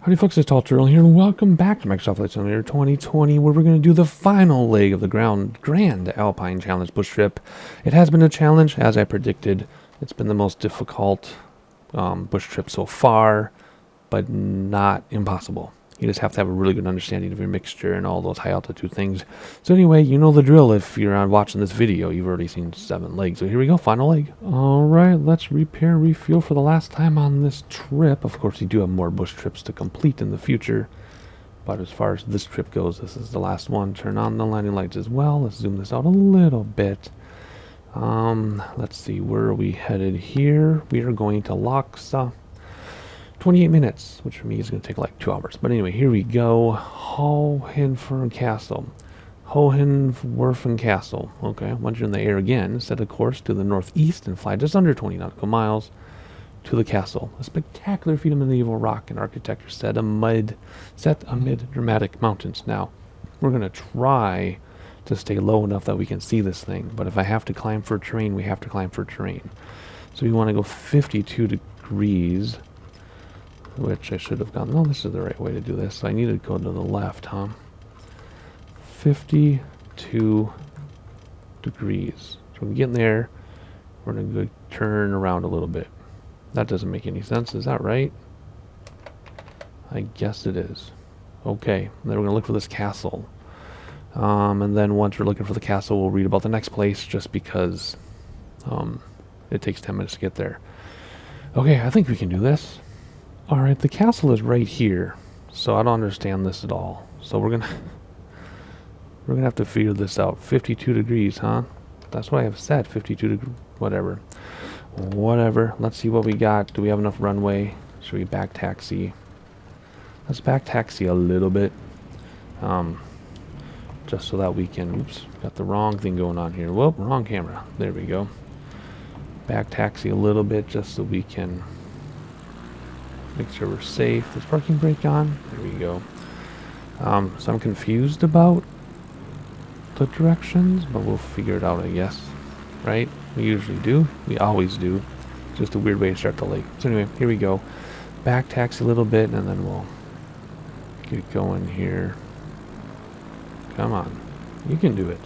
Howdy folks, it's Tall Turtle here, and welcome back to Microsoft Flight Simulator 2020, where we're going to do the final leg of the Grand Alpine Challenge bush trip. It has been a challenge, as I predicted. It's been the most difficult bush trip so far, but not impossible. You just have to have a really good understanding of your mixture and all those high altitude things. So anyway, you know the drill. If you're watching this video, you've already seen 7 legs. So here we go, final leg. Alright, let's repair, refuel for the last time on this trip. Of course, you do have more bush trips to complete in the future. But as far as this trip goes, this is the last one. Turn on the landing lights as well. Let's zoom this out a little bit. Let's see, where are we headed here? We are going to LOXA. 28 minutes, which for me is going to take like 2 hours. But anyway, here we go. Hohenfern Castle. Hohenwerfen Castle. Okay, once you're in the air again, set a course to the northeast and fly just under 20 nautical miles to the castle. A spectacular feat of medieval rock and architecture set amid dramatic mountains. Now, we're going to try to stay low enough that we can see this thing. But if I have to climb for terrain, we have to climb for terrain. So we want to go 52 degrees. Which I should have gone. No, this is the right way to do this. So I need to go to the left, huh? 52 degrees. So when we get in there, we're going to go turn around a little bit. That doesn't make any sense. Is that right? I guess it is. Okay. And then we're going to look for this castle. And then once we're looking for the castle, we'll read about the next place just because it takes 10 minutes to get there. Okay, I think we can do this. Alright, the castle is right here, so I don't understand this at all. So we're gonna have to figure this out. 52 degrees, huh? That's what I have set, 52 degrees, whatever. Whatever, let's see what we got. Do we have enough runway? Should we back taxi? Let's back taxi a little bit. Just so that we can, oops, got the wrong thing going on here. Whoop, wrong camera. There we go. Back taxi a little bit just so we can make sure we're safe. Is parking brake on? There we go. So I'm confused about the directions, but we'll figure it out, I guess. Right? We usually do. We always do. Just a weird way to start the lake. So anyway, here we go. Back taxi a little bit, and then we'll get going here. Come on. You can do it.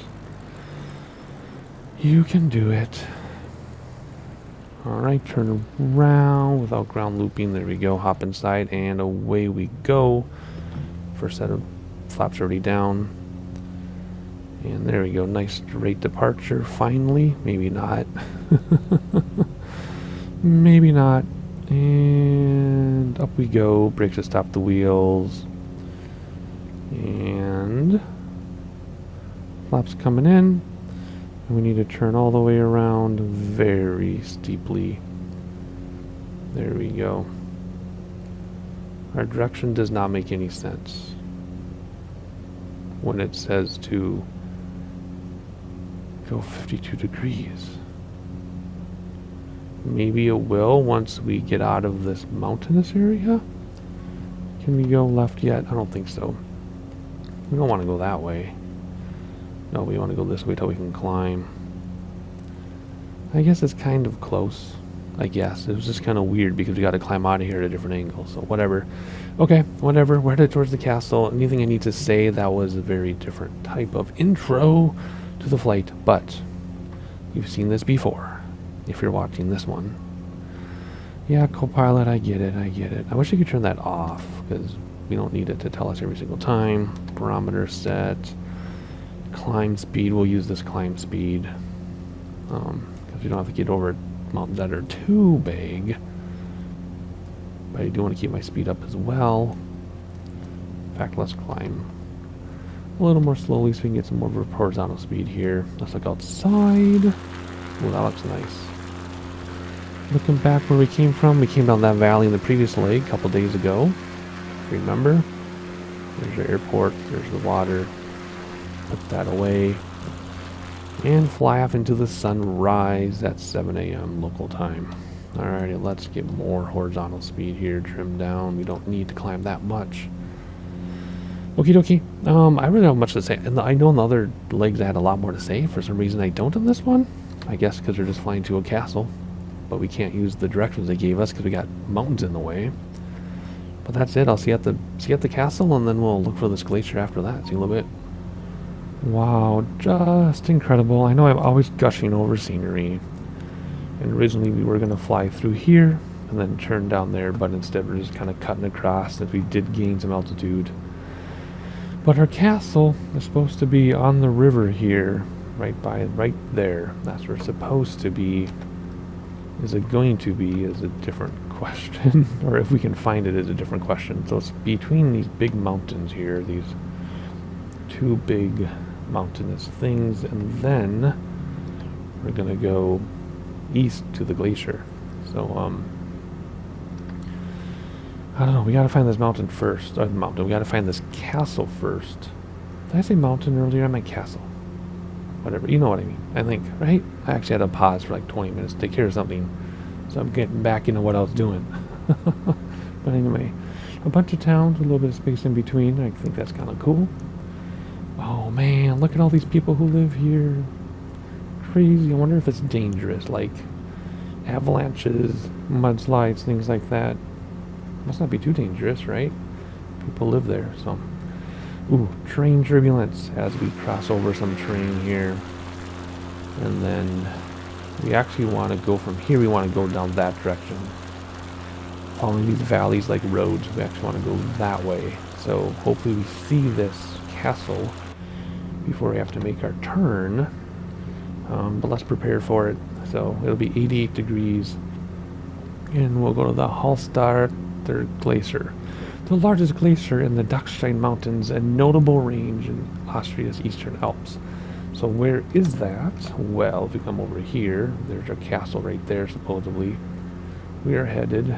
You can do it. Alright, turn around without ground looping. There we go. Hop inside and away we go. First set of flaps already down. And there we go. Nice straight departure finally. Maybe not. Maybe not. And up we go. Brakes to stop the wheels. And flaps coming in. We need to turn all the way around very steeply. There we go. Our direction does not make any sense when it says to go 52 degrees. Maybe it will once we get out of this mountainous area. Can we go left yet? I don't think so. We don't want to go that way. No, we want to go this way till we can climb. I guess it's kind of close. I guess. It was just kind of weird because we got to climb out of here at a different angle. So whatever. Okay, whatever. We're headed towards the castle. Anything I need to say? That was a very different type of intro to the flight. But you've seen this before. If you're watching this one. Yeah, co-pilot, I get it. I get it. I wish I could turn that off because we don't need it to tell us every single time. Barometer set. Climb speed, we'll use this climb speed because we don't have to get over mountains that are too big, but I do want to keep my speed up as well. In fact, let's climb a little more slowly so we can get some more horizontal speed here. Let's look outside. Oh, that looks nice. Looking back where we came from, we came down that valley in the previous leg a couple days ago, remember. There's your airport, there's the water. Put that away and fly off into the sunrise at 7 a.m. local time. Alrighty, let's get more horizontal speed here, trim down. We don't need to climb that much. Okie dokie. I really don't have much to say. And I know in the other legs I had a lot more to say. For some reason I don't in this one. I guess because we're just flying to a castle. But we can't use the directions they gave us because we got mountains in the way. But that's it. I'll see you at the castle, and then we'll look for this glacier after that. See you a little bit. Wow, just incredible. I know I'm always gushing over scenery. And originally we were going to fly through here and then turn down there, but instead we're just kind of cutting across as we did gain some altitude. But our castle is supposed to be on the river here, right there. That's where it's supposed to be. Is it going to be is a different question. Or if we can find it is a different question. So it's between these big mountains here, these two big mountainous things, and then we're gonna go east to the glacier. So I don't know, we gotta find this mountain first. We gotta find this castle first. Did I say mountain earlier? I meant castle. Whatever, you know what I mean, I think, right? I actually had to pause for like 20 minutes to take care of something, so I'm getting back into what I was doing. But anyway, a bunch of towns with a little bit of space in between. I think that's kind of cool. Oh man, look at all these people who live here. Crazy. I wonder if it's dangerous, like avalanches, mudslides, things like that. Must not be too dangerous, right? People live there, so. Ooh, train turbulence as we cross over some terrain here. And then we actually want to go from here, we want to go down that direction. Following these valleys like roads, we actually want to go that way. So hopefully we see this castle before we have to make our turn. But let's prepare for it. So it'll be 88 degrees. And we'll go to the Hallstatter Glacier, the largest glacier in the Dachstein Mountains and notable range in Austria's Eastern Alps. So where is that? Well, if we come over here, there's our castle right there, supposedly. We are headed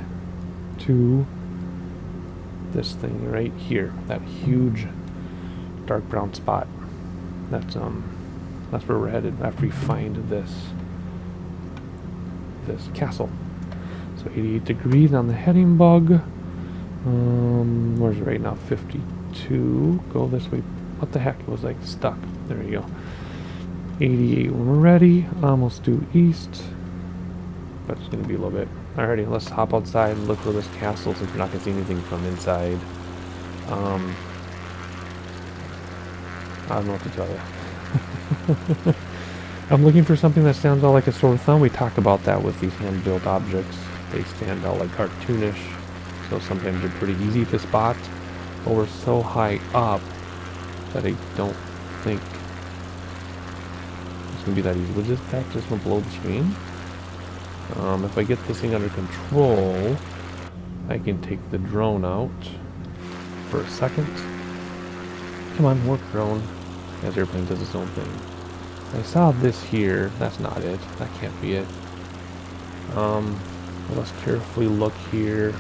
to this thing right here, that huge dark brown spot. That's where we're headed after we find this castle. So 88 degrees on the heading bug. Where's it right now? 52. Go this way. What the heck? It was like stuck. There you go. 88 when we're ready. Let's do east. But it's going to be a little bit. Alrighty, let's hop outside and look for this castle since we're not going to see anything from inside. I don't know what to tell you. I'm looking for something that stands out like a sore thumb. We talked about that with these hand-built objects. They stand out like cartoonish. So sometimes they're pretty easy to spot, but we're so high up that I don't think it's gonna be that easy. Was this back just gonna blow the screen? If I get this thing under control, I can take the drone out for a second. Come on, work drone. As airplane does its own thing. I saw this here. That's not it. That can't be it. Let's carefully look here.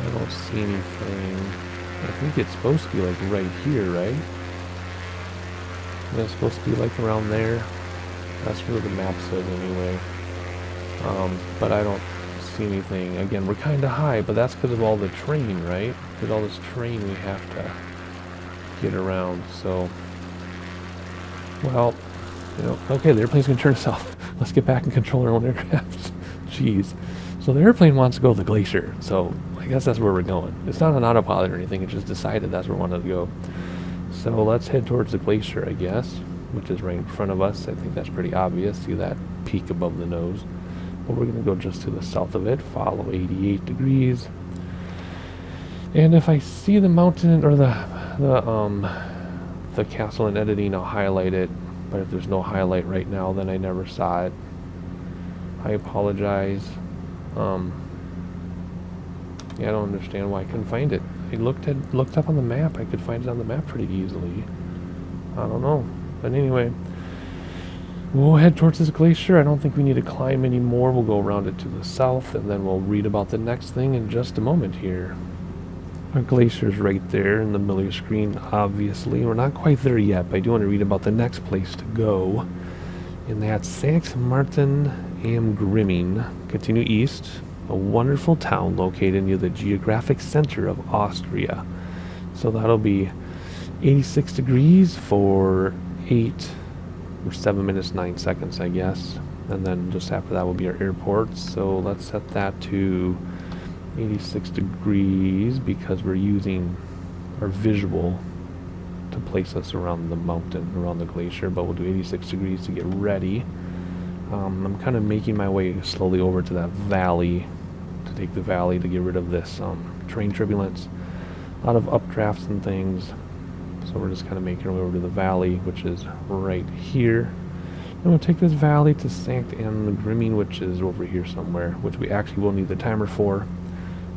I don't see anything. I think it's supposed to be like right here, right? It's supposed to be like around there. That's where the map says anyway. But I don't see anything. Again, we're kind of high, but that's because of all the terrain, right? Because all this terrain we have to get around. So, well, you know, okay, the airplane's gonna turn us off. Let's get back and control our own aircraft. Jeez. So the airplane wants to go to the glacier. So I guess that's where we're going. It's not an autopilot or anything. It just decided that's where we wanted to go. So let's head towards the glacier, I guess, which is right in front of us. I think that's pretty obvious. See that peak above the nose. But we're going to go just to the south of it. Follow 88 degrees. And if I see the mountain or the castle in editing, I'll highlight it. But if there's no highlight right now, then I never saw it. I apologize. Yeah, I don't understand why I couldn't find it. I looked up on the map. I could find it on the map pretty easily. I don't know. But anyway, we'll head towards this glacier. I don't think we need to climb anymore. We'll go around it to the south, and then we'll read about the next thing in just a moment here. Our glacier's right there in the middle of your screen, obviously. We're not quite there yet, but I do want to read about the next place to go. And that's Sankt Martin am Grimming. Continue east. A wonderful town located near the geographic center of Austria. So that'll be 86 degrees for 7 minutes 9 seconds, I guess. And then just after that will be our airport. So let's set that to 86 degrees because we're using our visual to place us around the mountain, around the glacier, but we'll do 86 degrees to get ready. I'm kind of making my way slowly over to that valley, to take the valley to get rid of this terrain turbulence. A lot of updrafts and things, so we're just kind of making our way over to the valley, which is right here. And we'll take this valley to Sankt Anne-Grimming, which is over here somewhere, which we actually will need the timer for,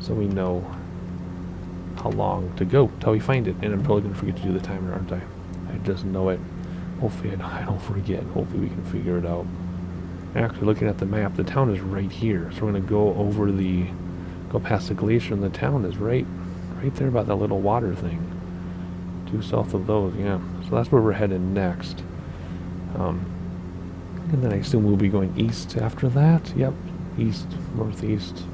so we know how long to go till we find it. And I'm totally going to forget to do the timer, aren't I? I just know it. Hopefully I don't forget. Hopefully we can figure it out. Actually, looking at the map, the town is right here. So we're going to go past the glacier, and the town is right there by that little water thing. Due south of those, yeah. So that's where we're heading next. And then I assume we'll be going east after that. Yep, east, northeast,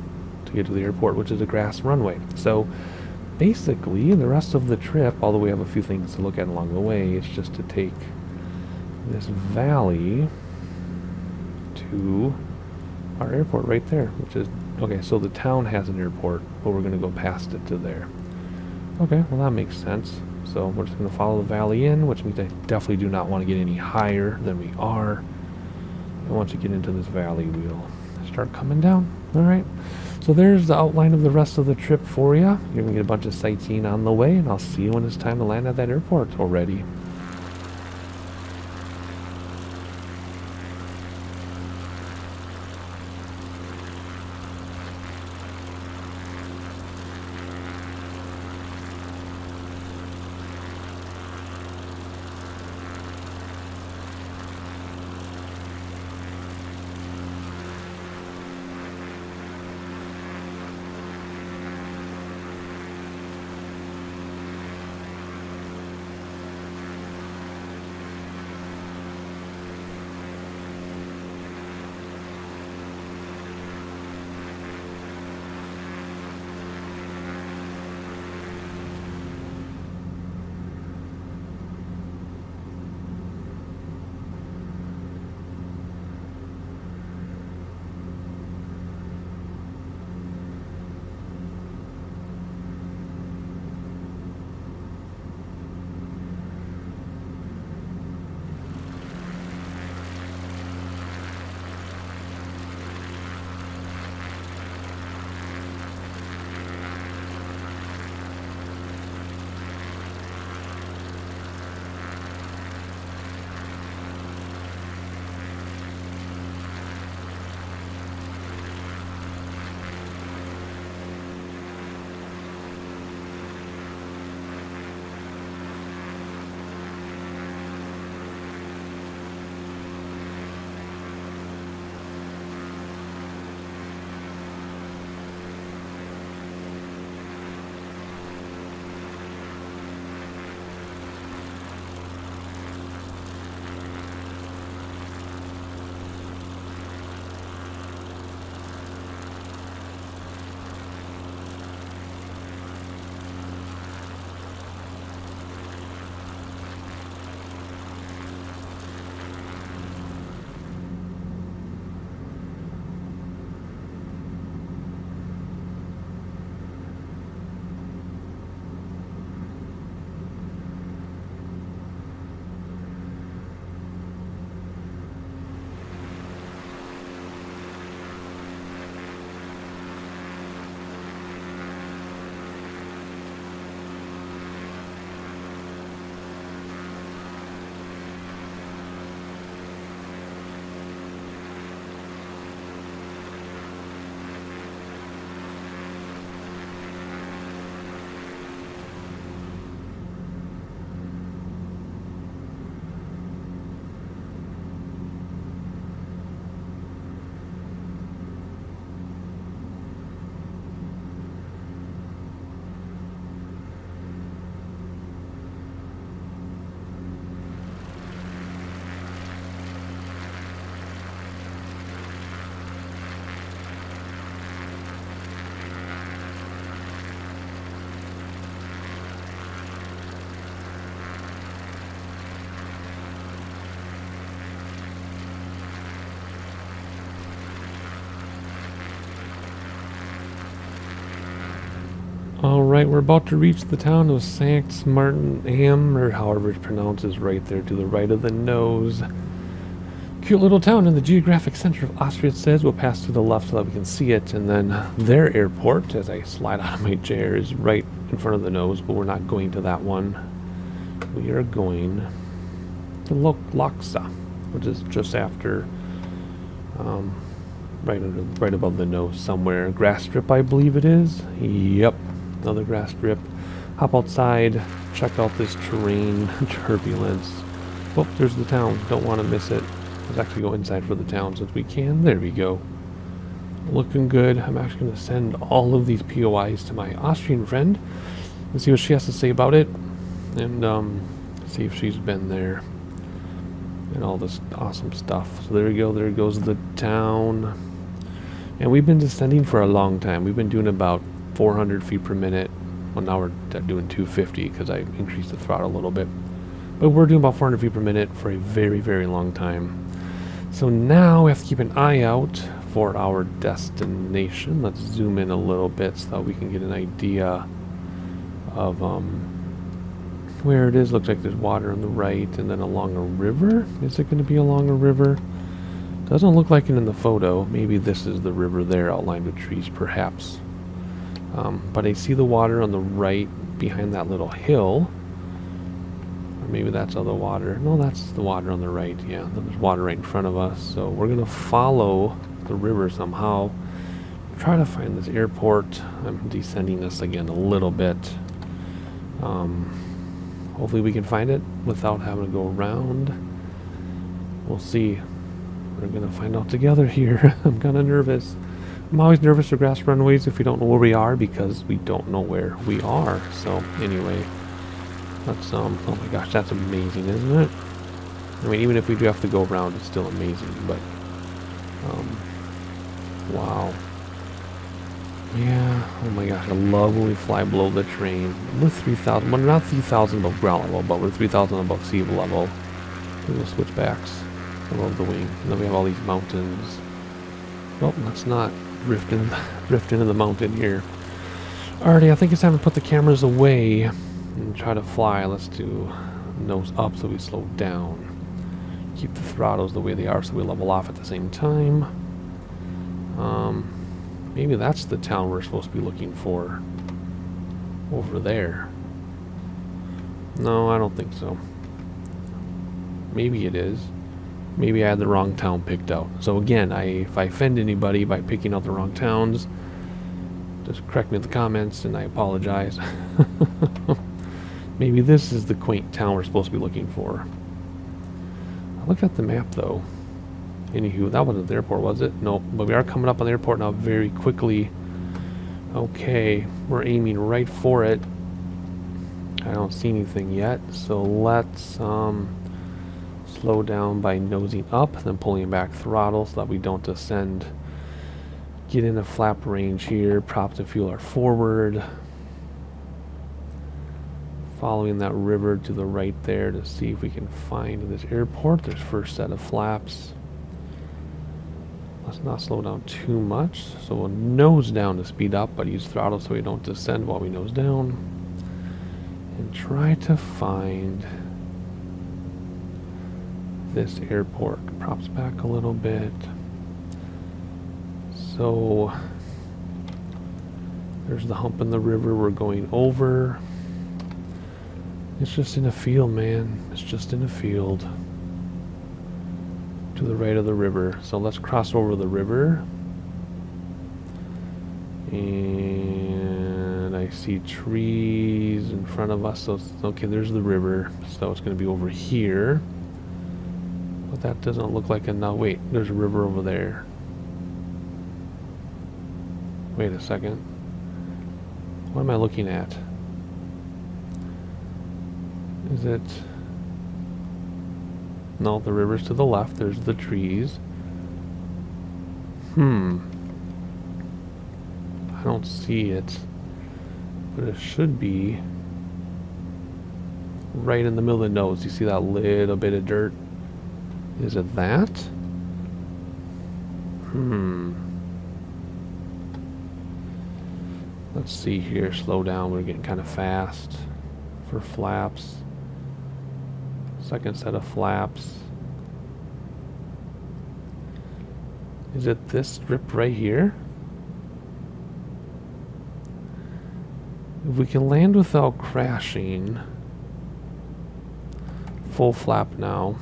to get to the airport, which is a grass runway. So basically, the rest of the trip, although we have a few things to look at along the way, it's just to take this valley to our airport right there, which is, okay, so the town has an airport, but we're going to go past it to there. Okay, well that makes sense. So we're just going to follow the valley in, which means I definitely do not want to get any higher than we are. And once we get into this valley, we'll start coming down. Alright, so there's the outline of the rest of the trip for you. You're going to get a bunch of sightseeing on the way, and I'll see you when it's time to land at that airport already. Alright, we're about to reach the town of Sankt Martin-am, or however it's pronounced, is right there to the right of the nose. Cute little town in the geographic center of Austria, it says. We'll pass to the left so that we can see it, and then their airport, as I slide out of my chair, is right in front of the nose, but we're not going to that one. We are going to LOXA, which is just after, right above the nose somewhere. Grass strip, I believe it is. Yep, another grass strip. Hop outside, check out this terrain, turbulence. Oh, there's the town. Don't want to miss it. Let's actually go inside for the town since we can. There we go. Looking good. I'm actually going to send all of these POIs to my Austrian friend and see what she has to say about it, and see if she's been there and all this awesome stuff. So there we go. There goes the town. And we've been descending for a long time. We've been doing about 400 feet per minute. Well, now we're doing 250 because I increased the throttle a little bit. But we're doing about 400 feet per minute for a very, very long time. So now we have to keep an eye out for our destination. Let's zoom in a little bit so that we can get an idea of where it is. Looks like there's water on the right and then along a river. Is it going to be along a river? Doesn't look like it in the photo. Maybe this is the river there outlined with trees, perhaps. But I see the water on the right behind that little hill. Or maybe that's other water. No, that's the water on the right. Yeah, there's water right in front of us. So we're going to follow the river somehow. Try to find this airport. I'm descending this again a little bit. Hopefully we can find it without having to go around. We'll see. We're going to find out together here. I'm kind of nervous. I'm always nervous for grass runways if we don't know where we are because we don't know where we are. So anyway, let's, oh my gosh, that's amazing, isn't it? I mean, even if we do have to go around, it's still amazing, but, wow. Yeah, oh my gosh, I love when we fly below the terrain. We're 3,000, well, not 3,000 above ground level, but we're 3,000 above sea level. Little switchbacks above the wing. And then we have all these mountains. Well, let's not drift into the mountain here. Alrighty, I think it's time to put the cameras away and try to fly. Let's do nose up so we slow down. Keep the throttles the way they are so we level off at the same time. Maybe that's the town we're supposed to be looking for. Over there. No, I don't think so. Maybe it is. Maybe I had the wrong town picked out. So again, if I offend anybody by picking out the wrong towns, just correct me in the comments and I apologize. Maybe this is the quaint town we're supposed to be looking for. I looked at the map though. Anywho, that wasn't the airport, was it? Nope. But we are coming up on the airport now very quickly. Okay, we're aiming right for it. I don't see anything yet, so let's slow down by nosing up, then pulling back throttle so that we don't descend. Get in a flap range here, props and fuel are forward. Following that river to the right there to see if we can find this airport. There's first set of flaps. Let's not slow down too much. So we'll nose down to speed up, but use throttle so we don't descend while we nose down. And try to find this airport. Props back a little bit. So there's the hump in the river we're going over. It's just in a field, man. It's just in a field. To the right of the river. So let's cross over the river. And I see trees in front of us. So, okay, there's the river. So it's going to be over here. But that doesn't look like enough. Wait, there's a river over there. Wait a second. What am I looking at? Is it... No, the river's to the left. There's the trees. I don't see it. But it should be right in the middle of the nose. You see that little bit of dirt? Is it that? Let's see here. Slow down. We're getting kind of fast for flaps. Second set of flaps. Is it this strip right here? If we can land without crashing. Full flap now.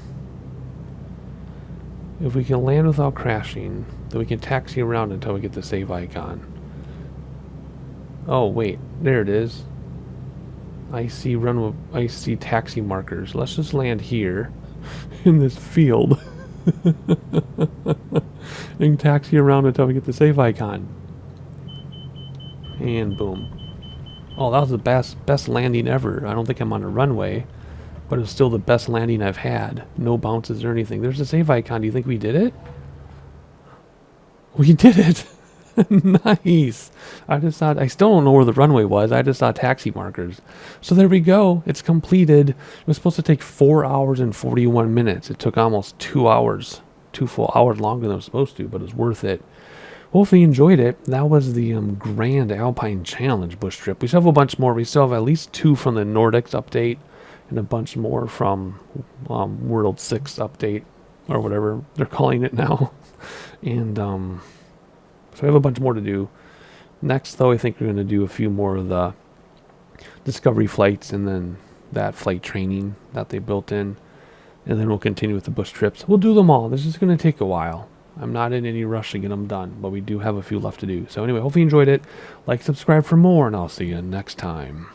If we can land without crashing, then we can taxi around until we get the save icon. Oh wait, there it is. I see taxi markers. Let's just land here in this field and taxi around until we get the save icon. And boom. Oh, that was the best landing ever. I don't think I'm on a runway, but it's still the best landing I've had. No bounces or anything. There's a save icon. Do you think we did it? We did it. Nice. I still don't know where the runway was. I just saw taxi markers. So there we go. It's completed. It was supposed to take 4 hours and 41 minutes. It took almost 2 hours. 2 full hours longer than it was supposed to, but it was worth it. Hopefully you enjoyed it. That was the Grand Alpine Challenge bush trip. We still have a bunch more. We still have at least 2 from the Nordics update and a bunch more from World 6 update or whatever they're calling it now. And so we have a bunch more to do. Next, though, I think we're going to do a few more of the discovery flights and then that flight training that they built in. And then we'll continue with the bush trips. We'll do them all. This is going to take a while. I'm not in any rush to get them done, but we do have a few left to do. So anyway, hopefully you enjoyed it. Like, subscribe for more, and I'll see you next time.